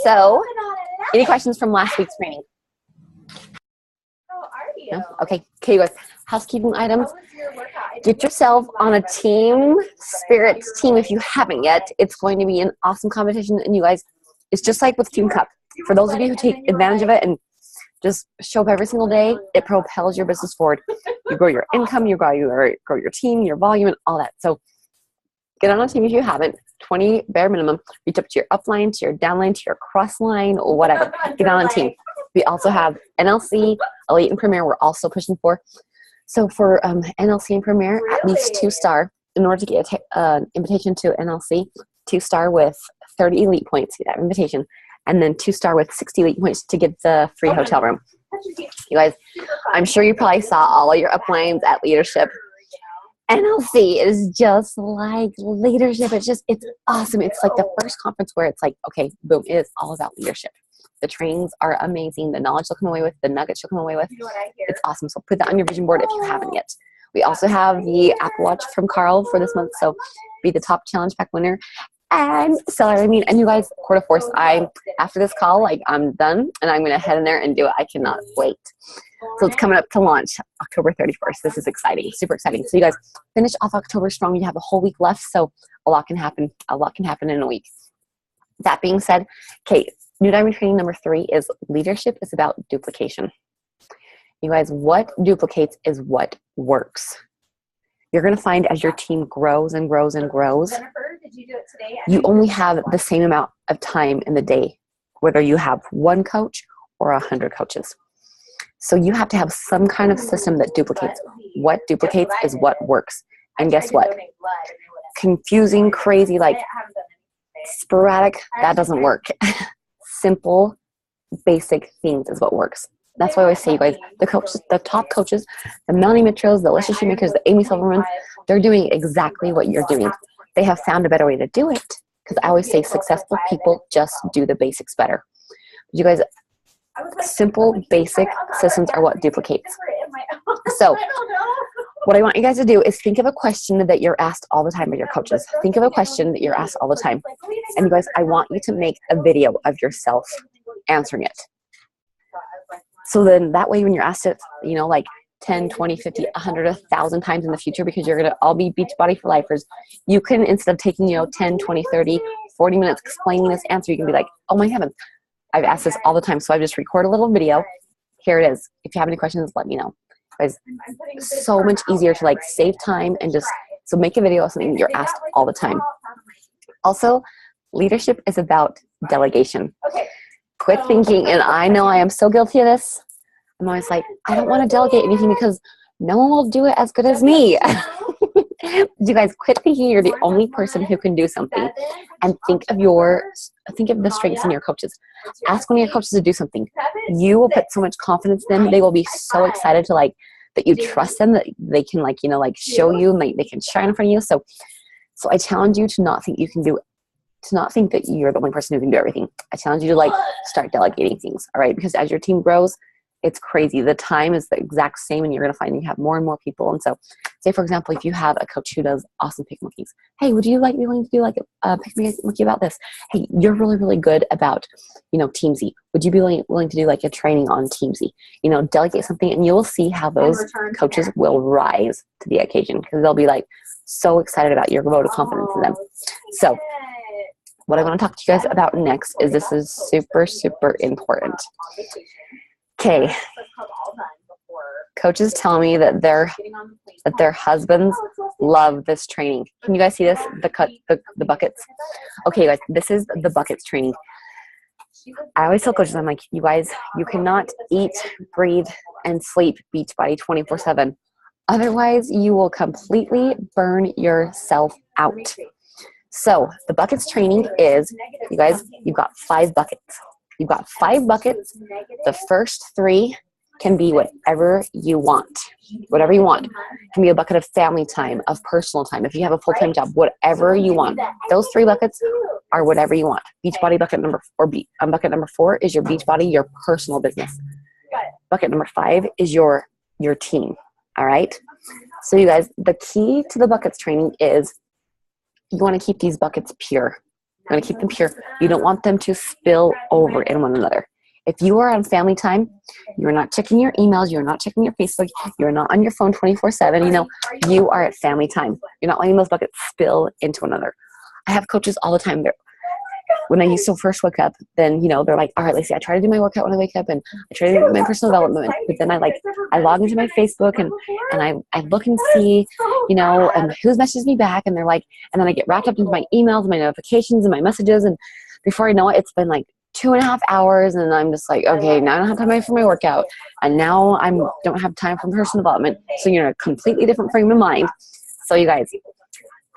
So any questions from last week's training? No? Okay, you guys, housekeeping items. Get yourself on a team spirit team if you haven't yet. It's going to be an awesome competition, and you guys, it's just like with Team Cup. For those of you who take advantage of it and just show up every single day, it propels your business forward. You grow your income, you grow your team, your volume, and all that. So get on a team if you haven't. 20 bare minimum. Reach up to your upline, to your downline, to your cross line, or whatever. Get on a team. We also have NLC, Elite, and Premier. We're also pushing for. So for NLC and Premier, at least 2-star. In order to get an invitation to NLC, 2-star with 30 Elite points, get that invitation. And then 2-star with 60 Elite points to get the free hotel room. You guys, I'm sure you probably saw all of your uplines at Leadership. NLC is just like leadership. It's awesome. It's like the first conference where it's like, okay, boom, it is all about leadership. The trainings are amazing. The knowledge you'll come away with, the nuggets you'll come away with. It's awesome. So put that on your vision board if you haven't yet. We also have the Apple Watch from Carl for this month. So be the top challenge pack winner. And and you guys, Quarter Force, after this call, I'm done and I'm going to head in there and do it. I cannot wait. So it's coming up to launch October 31st. This is exciting, super exciting. So you guys finish off October strong. You have a whole week left. So a lot can happen. A lot can happen in a week. That being said, Kate, New Diamond Training number 3 is leadership is about duplication. You guys, what duplicates is what works. You're going to find as your team grows and grows and grows, you only have the same amount of time in the day, whether you have 1 coach or 100 coaches. So you have to have some kind of system that duplicates. What duplicates is what works. And guess what? Confusing, crazy, like sporadic, that doesn't work. Simple, basic things is what works. That's why I always say, you guys, the coaches, the top coaches, the Melanie Mitchells, the Alicia Shoemakers, the Amy Silvermans, they're doing exactly what you're doing. They have found a better way to do it. Because I always say successful people just do the basics better. You guys, simple, basic systems are what duplicates. So what I want you guys to do is think of a question that you're asked all the time by your coaches. Think of a question that you're asked all the time. And you guys, I want you to make a video of yourself answering it. So then that way when you're asked it, 10, 20, 50, 100, 1,000 times in the future, because you're going to all be Beachbody for lifers, you can, instead of taking, 10, 20, 30, 40 minutes explaining this answer, you can be like, oh my heavens, I've asked this all the time. So I just record a little video. Here it is. If you have any questions, let me know. It's so much easier to save time and so make a video of something you're asked all the time. Also, leadership is about delegation. Quit thinking, and I know I am so guilty of this. I'm always like, I don't want to delegate anything because no one will do it as good as me. You guys, quit thinking you're the only person who can do something, and think of the strengths in your coaches. Ask one of your coaches to do something. You will put so much confidence in them. They will be so excited to that you trust them, that they can show you, and they can shine in front of you. So I challenge you to not think you can do it. To not think that you're the only person who can do everything. I challenge you to start delegating things, all right? Because as your team grows, it's crazy. The time is the exact same, and you're going to find you have more and more people. And so, say for example, if you have a coach who does awesome pick monkeys, hey, would you be willing to do a pick monkey about this? Hey, you're really, really good about, Teamsy. Would you be willing to do a training on Teamsy? Delegate something, and you'll see how those coaches will rise to the occasion, because they'll be so excited about your vote of confidence in them. So what I want to talk to you guys about next is this is super, super important. Okay. Coaches tell me that their husbands love this training. Can you guys see this? The buckets. Okay, guys, this is the buckets training. I always tell coaches, I'm like, you guys, you cannot eat, breathe, and sleep Beachbody 24/7. Otherwise, you will completely burn yourself out. So the buckets training is, you guys, you've got 5 buckets. You've got 5 buckets. The first 3 can be whatever you want. Whatever you want. It can be a bucket of family time, of personal time. If you have a full-time job, whatever you want. Those 3 buckets are whatever you want. Beachbody bucket number 4 is your Beachbody, your personal business. Bucket number 5 is your team. All right. So you guys, the key to the buckets training is you want to keep these buckets pure. You want to keep them pure. You don't want them to spill over in one another. If you are on family time, you're not checking your emails, you're not checking your Facebook, you're not on your phone 24/7, you are at family time. You're not letting those buckets spill into another. I have coaches all the time. When I used to first wake up, then, they're like, all right, Lacey, I try to do my workout when I wake up and I try to do my personal development, but then I log into my Facebook and I look and see, and who's messaged me back, and they're like, and then I get wrapped up into my emails, my notifications and my messages, and before I know it, it's been like 2.5 hours, and I'm just like, okay, now I don't have time for my workout, and now I don't have time for personal development. So you're in a completely different frame of mind. So you guys,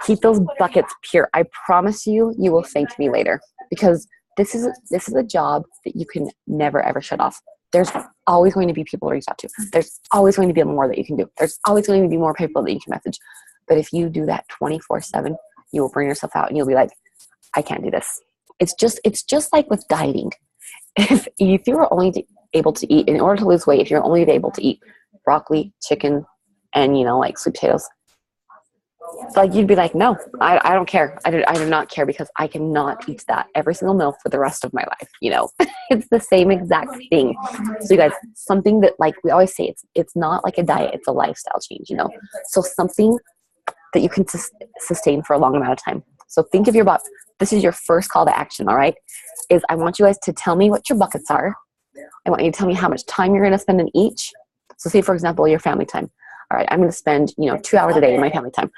keep those buckets pure. I promise you, you will thank me later, because this is a job that you can never ever shut off. There's always going to be people to reach out to. There's always going to be more that you can do. There's always going to be more people that you can message. But if you do that 24/7, you will burn yourself out, and you'll be like, I can't do this. It's just like with dieting. If you are only able to eat, in order to lose weight, if you're only able to eat broccoli, chicken, and like sweet potatoes, like you'd be like, no, I don't care. I do not care, because I cannot eat that every single meal for the rest of my life. It's the same exact thing. So you guys, something that, like we always say, it's not like a diet, it's a lifestyle change. So something that you can sustain for a long amount of time. So think of your bucket. This is your first call to action, all right? Is I want you guys to tell me what your buckets are. I want you to tell me how much time you're going to spend in each. So say, for example, your family time. All right, I'm going to spend 2 hours a day in my family time.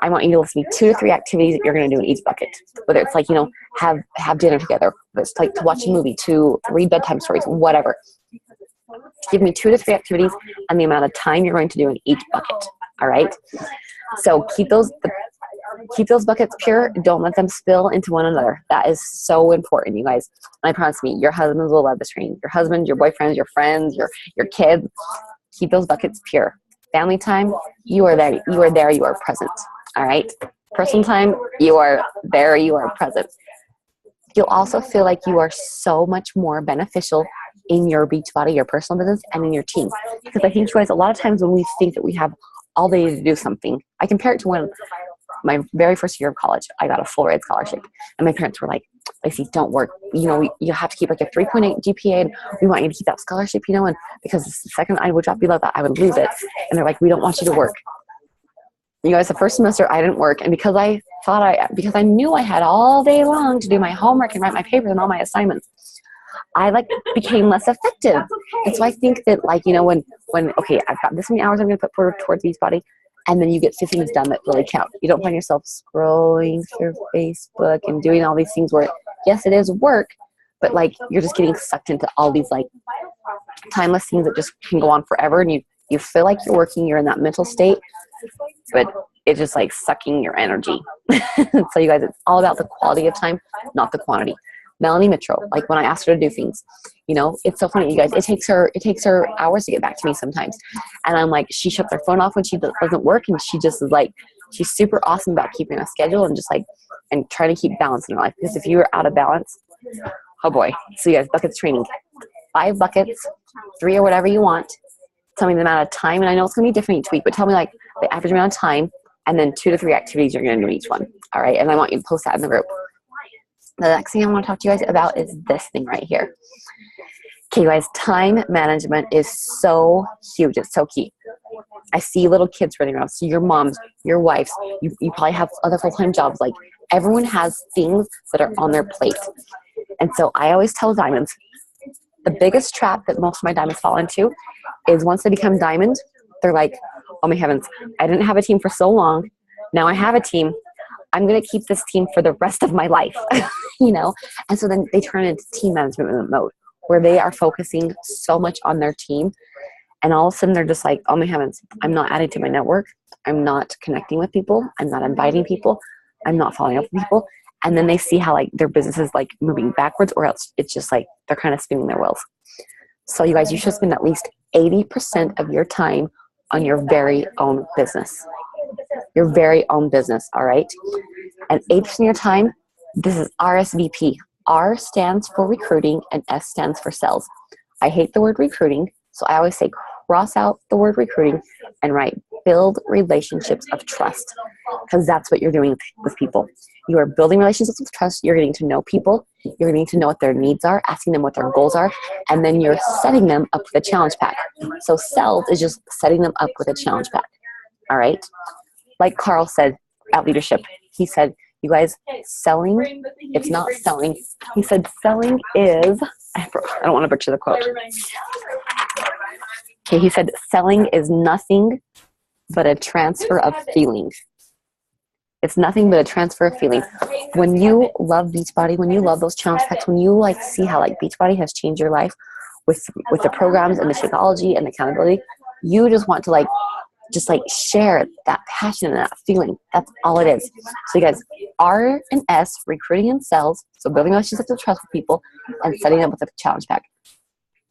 I want you to list me 2 to 3 activities that you're going to do in each bucket. Whether it's like, have dinner together, whether it's like to watch a movie, to read bedtime stories, whatever. Give me 2 to 3 activities and the amount of time you're going to do in each bucket. All right. So keep those buckets pure. Don't let them spill into one another. That is so important, you guys. And I promise me, your husbands will love this training. Your husband, your boyfriends, your friends, your kids. Keep those buckets pure. Family time, you are there. You are there. You are present. All right. Personal time, you are there. You are present. You'll also feel like you are so much more beneficial in your Beachbody, your personal business, and in your team. Because I think, you guys, a lot of times when we think that we have all day to do something, I compare it to when my very first year of college, I got a full ride scholarship, and my parents were like, Lacey, don't work. You have to keep like a 3.8 GPA, and we want you to keep that scholarship, and because the second I would drop below that, I would lose it. And they're like, we don't want you to work. You guys, the first semester I didn't work, and because I knew I had all day long to do my homework and write my papers and all my assignments, I became less effective. And so I think that when okay, I've got this many hours I'm going to put towards Beachbody, and then you get 2 things done that really count. You don't find yourself scrolling through Facebook and doing all these things where, yes, it is work, but you're just getting sucked into all these timeless things that just can go on forever, and you feel like you're working, you're in that mental state, but it's just sucking your energy. So you guys, it's all about the quality of time, not the quantity. Melanie Mitchell, when I asked her to do things, it's so funny, you guys, it takes her hours to get back to me sometimes. And I'm like, she shuts her phone off when she doesn't work, and she just is she's super awesome about keeping a schedule and just and trying to keep balance in her life. Because if you're out of balance, oh boy. So you guys, buckets training, 5 buckets, 3 or whatever you want. Tell me the amount of time, and I know it's going to be different each week, but tell me the average amount of time, and then 2 to 3 activities you're going to do each one. All right. And I want you to post that in the group. The next thing I want to talk to you guys about is this thing right here. Okay, guys, time management is so huge. It's so key. I see little kids running around. So your moms, your wives, you probably have other full-time jobs. Everyone has things that are on their plate. And so I always tell diamonds, the biggest trap that most of my diamonds fall into is once they become diamond, they're like, oh my heavens, I didn't have a team for so long. Now I have a team. I'm going to keep this team for the rest of my life, And so then they turn into team management mode, where they are focusing so much on their team. And all of a sudden they're just like, oh my heavens, I'm not adding to my network. I'm not connecting with people. I'm not inviting people. I'm not following up with people. And then they see how their business is moving backwards, or else it's just they're kind of spinning their wheels. So you guys, you should spend at least 80% of your time on your very own business. Your very own business, all right? And 80% of your time, this is RSVP. R stands for recruiting, and S stands for sales. I hate the word recruiting, so I always say cross out the word recruiting and write build relationships of trust, because that's what you're doing with people. You are building relationships of trust. You're getting to know people. You're getting to know what their needs are, asking them what their goals are, and then you're setting them up with a challenge pack. So sales is just setting them up with a challenge pack. All right? Like Carl said at Leadership, he said, you guys, selling, it's not selling. He said selling is, I don't want to butcher the quote. Okay, he said selling is nothing but a transfer of feelings. It's nothing but a transfer of feeling. When you love Beachbody, when you love those challenge packs, when you like see how like Beachbody has changed your life with the programs and the Shakeology and the accountability, you just want to just share that passion and that feeling. That's all it is. So you guys, R and S, recruiting and sales, so building relationships of trust with people and setting up with a challenge pack.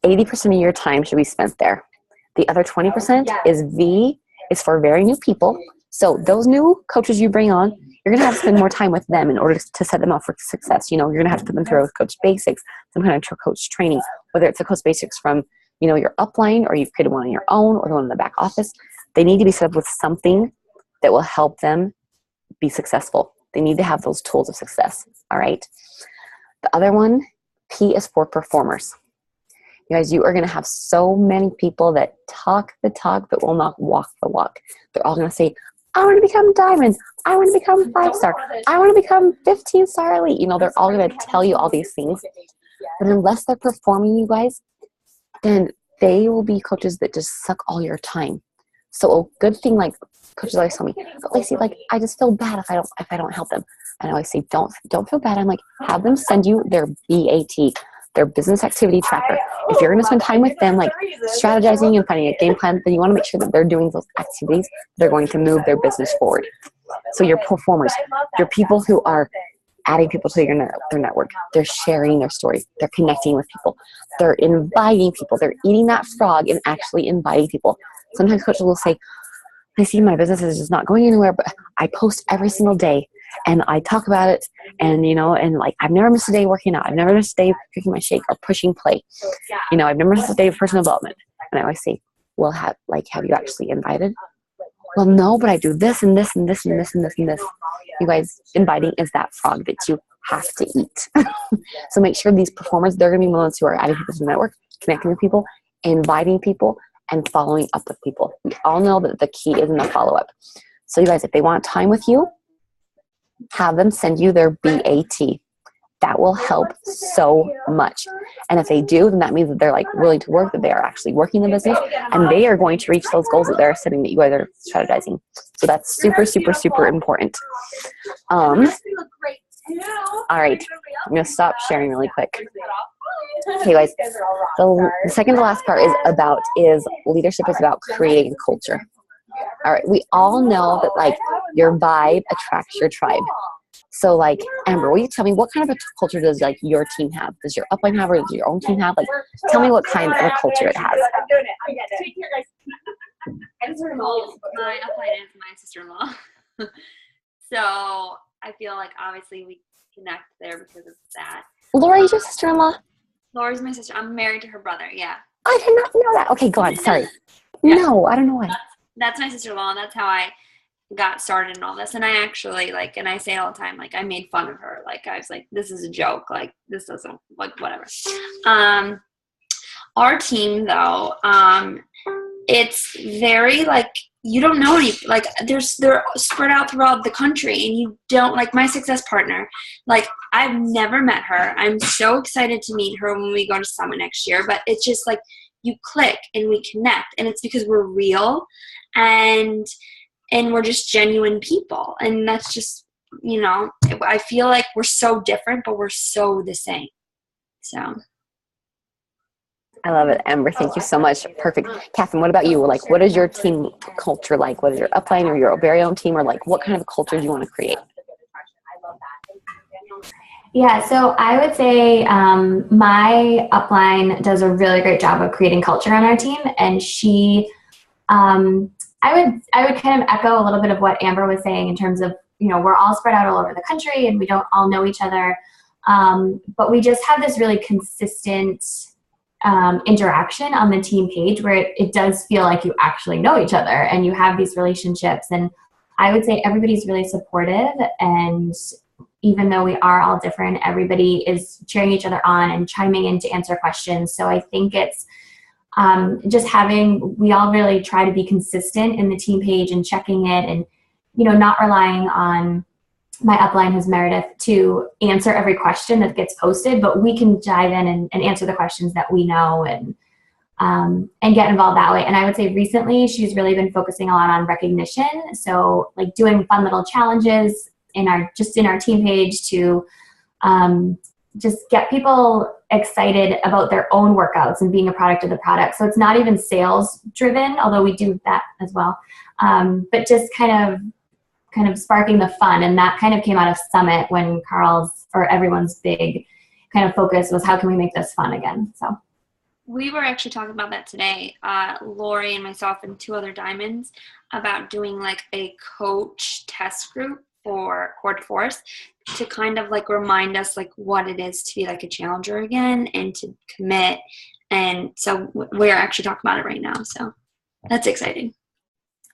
80% of your time should be spent there. The other 20% is V, is for very new people. So those new coaches you bring on, you're going to have to spend more time with them in order to set them up for success. You're going to have to put them through Coach Basics, some kind of coach training, whether it's a Coach Basics from, your upline, or you've created one on your own, or the one in the back office. They need to be set up with something that will help them be successful. They need to have those tools of success. All right. The other one, P, is for performers. You guys, you are going to have so many people that talk the talk but will not walk the walk. They're all going to say, I want to become diamond. I want to become 5-star. I want to become 15-star elite. They're all going to tell you all these things. But unless they're performing, you guys, then they will be coaches that just suck all your time. So a good thing, like coaches always tell me, but Lacey, I just feel bad if I don't help them. And I always say, don't feel bad. I'm like, have them send you their BAT, their business activity tracker. If you're going to spend time with them, strategizing and finding a game plan, then you want to make sure that they're doing those activities that are going to move their business forward. So your performers, your people who are adding people to their network, they're sharing their story, they're connecting with people, they're inviting people, they're eating that frog and actually inviting people. Sometimes coaches will say, I see my business is just not going anywhere, but I post every single day and I talk about it, and I've never missed a day working out. I've never missed a day drinking my shake or pushing play. I've never missed a day of personal development. And I always say, well, have you actually invited? Well, no, but I do this and this and this and this and this and this. You guys, inviting is that frog that you have to eat. So make sure these performers, they're going to be the ones who are adding people to the network, connecting with people, inviting people, and following up with people. We all know that the key is in the follow-up. So you guys, if they want time with you, have them send you their BAT. That will help so much. And if they do, then that means that they're willing to work, that they are actually working the business, and they are going to reach those goals that they're setting, that you guys are strategizing. So that's super, super, super important. All right, I'm going to stop sharing really quick. Okay, guys, the second to last part is leadership is about creating culture. All right, we all know that your vibe attracts your tribe. So Amber, will you tell me what kind of a culture does your team have? Does your upline have, or does your own team have? Tell me what kind of a culture it has. My upline is my sister-in-law. So I feel obviously we connect there because of that. Laura is your sister-in-law? Laura's my sister. I'm married to her brother. Yeah. I did not know that. Okay, go on. Sorry. Yeah. No, I don't know why. That's my sister-in-law, and that's how I got started in all this. And I actually and I say it all the time, I made fun of her. I was this is a joke. This doesn't, whatever. Our team though, it's very you don't know any, they're spread out throughout the country, and you don't, my success partner, I've never met her. I'm so excited to meet her when we go to Summit next year, but it's just you click and we connect, and it's because we're real and we're just genuine people. And that's just, I feel we're so different, but we're so the same. So I love it, Amber. Thank you so much. Perfect. Catherine, what about you? What is your team culture like? What is your upline or your very own team, or what kind of culture do you want to create? Yeah, so I would say my upline does a really great job of creating culture on our team, and she, I would kind of echo a little bit of what Amber was saying in terms of, we're all spread out all over the country and we don't all know each other, but we just have this really consistent interaction on the team page where it does feel like you actually know each other and you have these relationships. And I would say everybody's really supportive, and even though we are all different, everybody is cheering each other on and chiming in to answer questions. So I think it's we all really try to be consistent in the team page and checking it, and, not relying on my upline, who's Meredith, to answer every question that gets posted, but we can dive in and answer the questions that we know and get involved that way. And I would say recently she's really been focusing a lot on recognition. So like doing fun little challenges in our team page to just get people excited about their own workouts and being a product of the product. So it's not even sales driven, although we do that as well. But just kind of sparking the fun. And that kind of came out of Summit when everyone's big kind of focus was, how can we make this fun again? So we were actually talking about that today, Lori and myself and 2 other diamonds, about doing like a coach test group for Core de Force to kind of like remind us like what it is to be like a challenger again and to commit. And so we're actually talking about it right now. So that's exciting.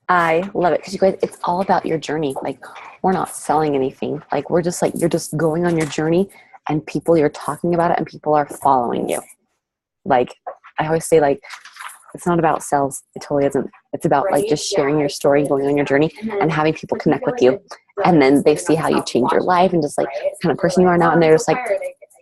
I love it because you guys, it's all about your journey. Like, we're not selling anything. Like, we're just like, you're just going on your journey, and people, you're talking about it and people are following you. Like, I always say, like, it's not about sales. It totally isn't. It's about like just sharing your story, going on your journey, and having people connect with you. And then they see how you change your life and just like the kind of person you are now. And they're just like,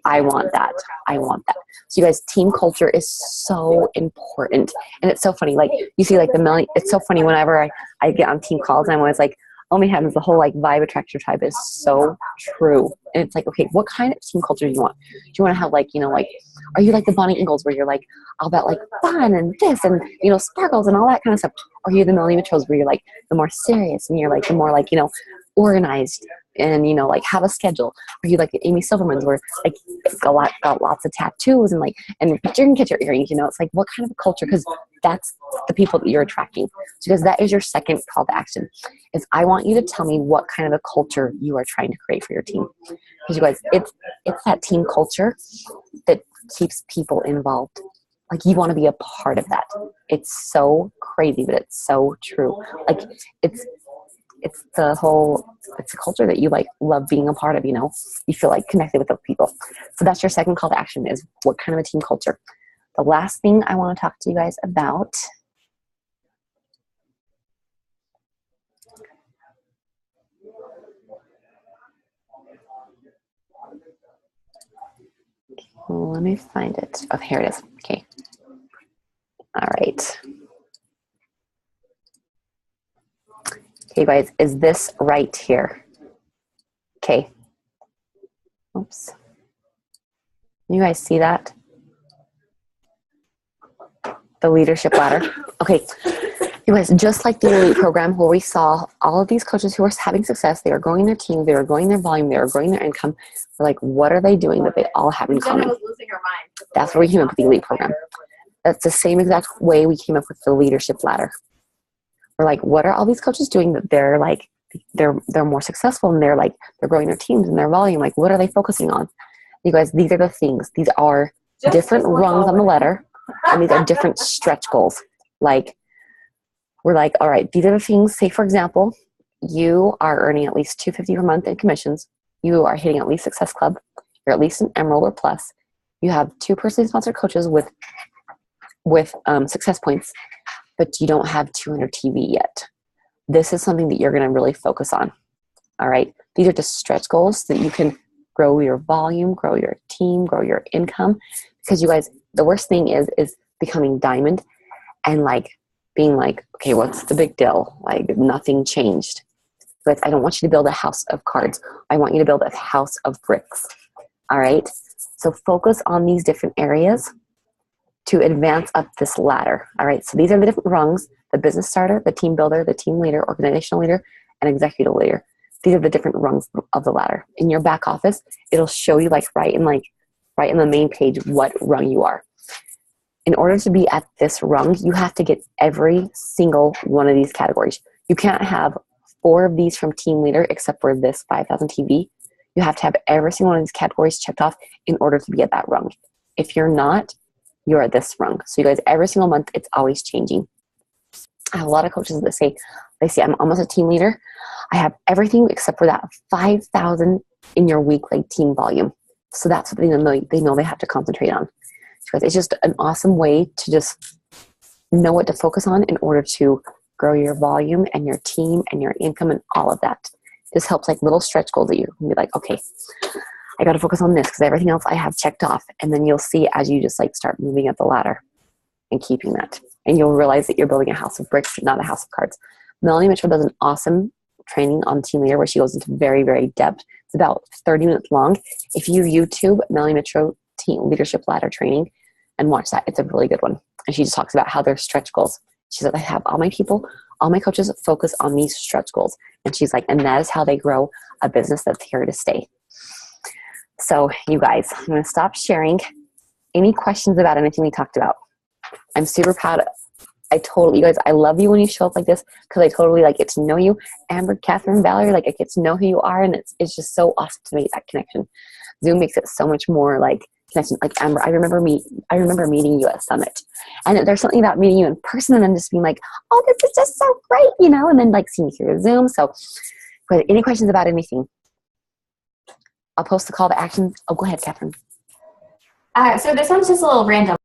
I want that. I want that. So you guys, team culture is so important. And it's so funny. Like, you see like it's so funny whenever I get on team calls, and I'm always like, oh my heavens, the whole like vibe attract your tribe is so true. And it's like, okay, what kind of team culture do you want? Do you want to have like, like, are you like the Bonnie Ingalls where you're like all about like fun and this and, sparkles and all that kind of stuff? Or are you the Melanie Mitchells where you're like the more serious and you're like the more like, organized and, like have a schedule? Are you like the Amy Silverman's where like got lots of tattoos and like, and you can get your earrings, it's like, what kind of a culture? Because that's the people that you're attracting. So because that is your second call to action, is I want you to tell me what kind of a culture you are trying to create for your team. Because you guys, it's that team culture that keeps people involved. Like, you want to be a part of that. It's so crazy, but it's so true. Like, it's a culture that you like love being a part of, you feel like connected with those people. So that's your second call to action, is what kind of a team culture. The last thing I want to talk to you guys about let me find it. Oh, here it is. Okay. All right. Okay, guys, is this right here? Okay. Oops. You guys see that? The leadership ladder. Okay. You guys, just like the elite program where we saw all of these coaches who are having success, they are growing their team, they are growing their volume, they are growing their income. We're like, what are they doing that they all have in common? That's where we came up with the elite program. That's the same exact way we came up with the leadership ladder. We're like, what are all these coaches doing that they're like, they're more successful, and they're growing their teams and their volume? Like, what are they focusing on? You guys, these are the things. These are different rungs on the ladder, and these are different stretch goals. Like, we're like, all right, these are the things. Say, for example, you are earning at least $250 per month in commissions. You are hitting at least Success Club. You're at least an Emerald or Plus. You have 2 personally sponsored coaches with success points, but you don't have 200 TV yet. This is something that you're going to really focus on. All right. These are just stretch goals so that you can grow your volume, grow your team, grow your income. Because you guys, the worst thing is becoming diamond and like being like, okay, what's the big deal? Like, nothing changed. But I don't want you to build a house of cards. I want you to build a house of bricks. All right. So focus on these different areas to advance up this ladder. All right. So these are the different rungs: the business starter, the team builder, the team leader, organizational leader, and executive leader. These are the different rungs of the ladder. In your back office, it'll show you right in the main page what rung you are. In order to be at this rung, you have to get every single one of these categories. You can't have 4 of these from team leader except for this 5,000 TV. You have to have every single one of these categories checked off in order to be at that rung. If you're not, you're at this rung. So you guys, every single month, it's always changing. I have a lot of coaches that say, I'm almost a team leader. I have everything except for that 5,000 in your weekly team volume. So that's what they know they have to concentrate on. Because it's just an awesome way to just know what to focus on in order to grow your volume and your team and your income and all of that. This helps like little stretch goals that you can be like, okay, I got to focus on this because everything else I have checked off. And then you'll see as you just like start moving up the ladder and keeping that. And you'll realize that you're building a house of bricks, not a house of cards. Melanie Mitchell does an awesome training on Team Leader where she goes into very, very depth. It's about 30 minutes long. If you YouTube Melanie Mitchell Team Leadership Ladder Training and watch that, it's a really good one. And she just talks about how their stretch goals. She said, I have all my coaches focus on these stretch goals. And she's like, and that is how they grow a business that's here to stay. So you guys, I'm going to stop sharing. Any questions about anything we talked about? I'm super proud. You guys, I love you when you show up like this because I totally like get to know you. Amber, Catherine, Valerie, like I get to know who you are, and it's just so awesome to make that connection. Zoom makes it so much more like connection. Like Amber, I remember meeting you at Summit, and there's something about meeting you in person and then just being like, oh, this is just so great, and then like seeing you through Zoom. So, any questions about anything? I'll post the call to action. Oh, go ahead, Catherine. So this one's just a little random.